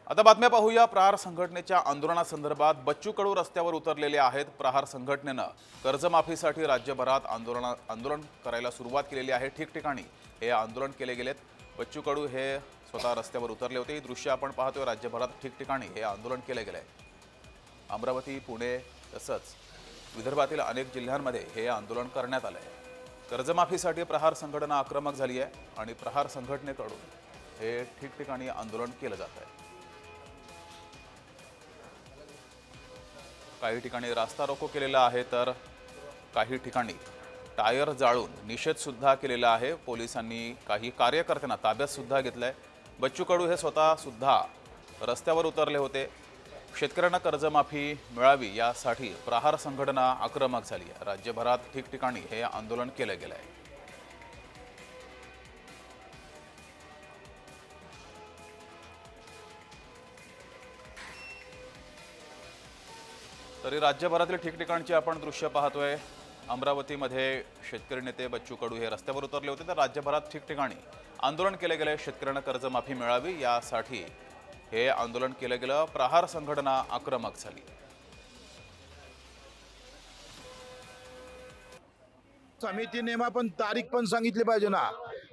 आता बातम्या पाहूया। प्रहार संघटनेच्या आंदोलनासंदर्भात बच्चू कडू रस्त्यावर उतरलेले आहेत। प्रहार संघटनेनं कर्जमाफीसाठी राज्यभरात आंदोलन करायला सुरुवात केलेली आहे। ठिकठिकाणी हे आंदोलन केले गेलेत। बच्चू कडू हे स्वतः रस्त्यावर उतरले होते। ही दृश्य आपण पाहतोय। राज्यभरात ठिकठिकाणी हे आंदोलन केले गेले। अमरावती, पुणे तसंच विदर्भातील अनेक जिल्ह्यांमध्ये हे आंदोलन करण्यात आले। कर्जमाफीसाठी प्रहार संघटना आक्रमक झाली आहे आणि प्रहार संघटनेकडून हे ठिकठिकाणी आंदोलन केलं जात आहे। काही ठिकाणी रास्ता रोको केलेला आहे, तर काही ठिकाणी टायर जाळून निषेध सुद्धा केलेला आहे। पोलिसांनी काही कार्यकर्त्यांना ताब्यात सुद्धा घेतलंय। बच्चू कडू हे स्वतः सुद्धा रस्त्यावर उतरले होते। शेतकऱ्यांना कर्जमाफी मिळावी यासाठी प्रहार संघटना आक्रमक झाली आहे। राज्यभरात ठिकठिकाणी हे आंदोलन केले गेले आहे। तरी राज्यभरातील ठिकठिकाणची आपण दृश्य पाहतोय। अमरावतीमध्ये शेतकरी नेते बच्चू कडू हे रस्त्यावर उतरले होते, तर राज्यभरात ठिकठिकाणी आंदोलन केले गेले। शेतकऱ्यांना कर्जमाफी मिळावी यासाठी हे आंदोलन केलं गेलं। प्रहार संघटना आक्रमक झाली। समिती नेमा पण तारीख पण सांगितली पाहिजे ना।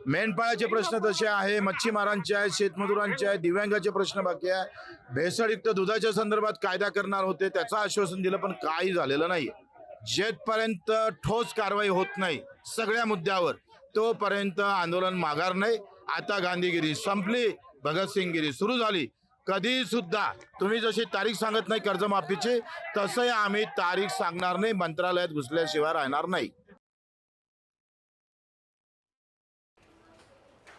मेंढपाळाचे प्रश्न तसे आहे, मच्छीमारांचे आहे, शेतमजुरांचे आहे, दिव्यांगाचे प्रश्न बाकी आहे। भेसळयुक्त दुधाच्या संदर्भात कायदा करणार होते, त्याचं आश्वासन दिलं पण काही झालेलं नाही। जेथपर्यंत ठोस कारवाई होत नाही सगळ्या मुद्द्यावर तोपर्यंत आंदोलन माघार नाही। आता गांधीगिरी संपली, भगतसिंगगिरी सुरू झाली। कधी सुद्धा तुम्ही जशी तारीख सांगत नाही कर्जमाफीची, तसंही आम्ही तारीख सांगणार नाही। मंत्रालयात घुसल्याशिवाय राहणार नाही।